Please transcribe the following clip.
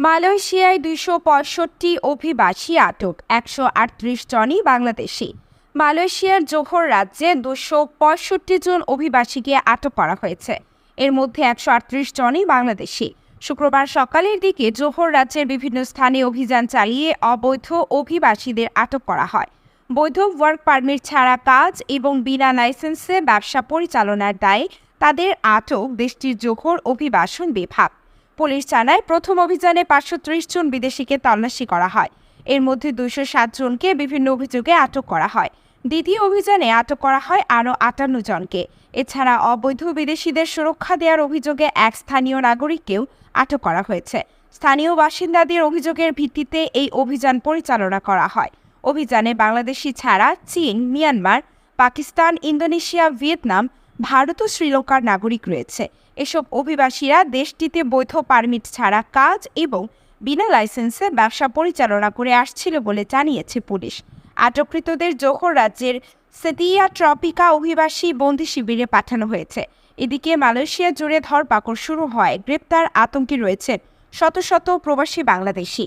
মালয়েশিয়ায় ২৬৫ অভিবাসী আটক, ১৩৮ জনই বাংলাদেশি। মালয়েশিয়ার জোহর রাজ্যে ২৬৫ জন অভিবাসীকে আটক করা হয়েছে। এর মধ্যে ১৩৮ জনই বাংলাদেশি। শুক্রবার সকালের দিকে জোহর রাজ্যের বিভিন্ন স্থানে অভিযান চালিয়ে অবৈধ অভিবাসীদের আটক করা হয়। বৈধ ওয়ার্ক পারমিট ছাড়া কাজ এবং বিনা লাইসেন্সে ব্যবসা পরিচালনার দায়ে তাদের আটক দেশটির জোহর অভিবাসন বিভাগ। পুলিশ জানায়, প্রথম অভিযানে ৫৩০ জন বিদেশিকে তল্লাশি করা হয়। এর মধ্যে ২০৭ জনকে বিভিন্ন অভিযোগে আটক করা হয়। দ্বিতীয় অভিযানে আটক করা হয় আরও ৫৮ জনকে। এছাড়া অবৈধ বিদেশিদের সুরক্ষা দেওয়ার অভিযোগে এক স্থানীয় নাগরিককেও আটক করা হয়েছে। স্থানীয় বাসিন্দাদের অভিযোগের ভিত্তিতে এই অভিযান পরিচালনা করা হয়। অভিযানে বাংলাদেশি ছাড়া চীন, Myanmar, Pakistan, Indonesia, Vietnam, Bharat ও শ্রীলঙ্কার নাগরিক রয়েছে। এসব অভিবাসীরা দেশটিতে বৈধ পারমিট ছাড়া কাজ এবং বিনা লাইসেন্সে ব্যবসা পরিচালনা করে আসছিল বলে জানিয়েছে পুলিশ। আটককৃতদের জোহর রাজ্যের সেতিয়া ট্রপিকা অভিবাসী বন্দি শিবিরে পাঠানো হয়েছে। এদিকে মালয়েশিয়া জুড়ে ধরপাকড় শুরু হয় গ্রেপ্তার আতঙ্কে রয়েছেন শত শত প্রবাসী বাংলাদেশি।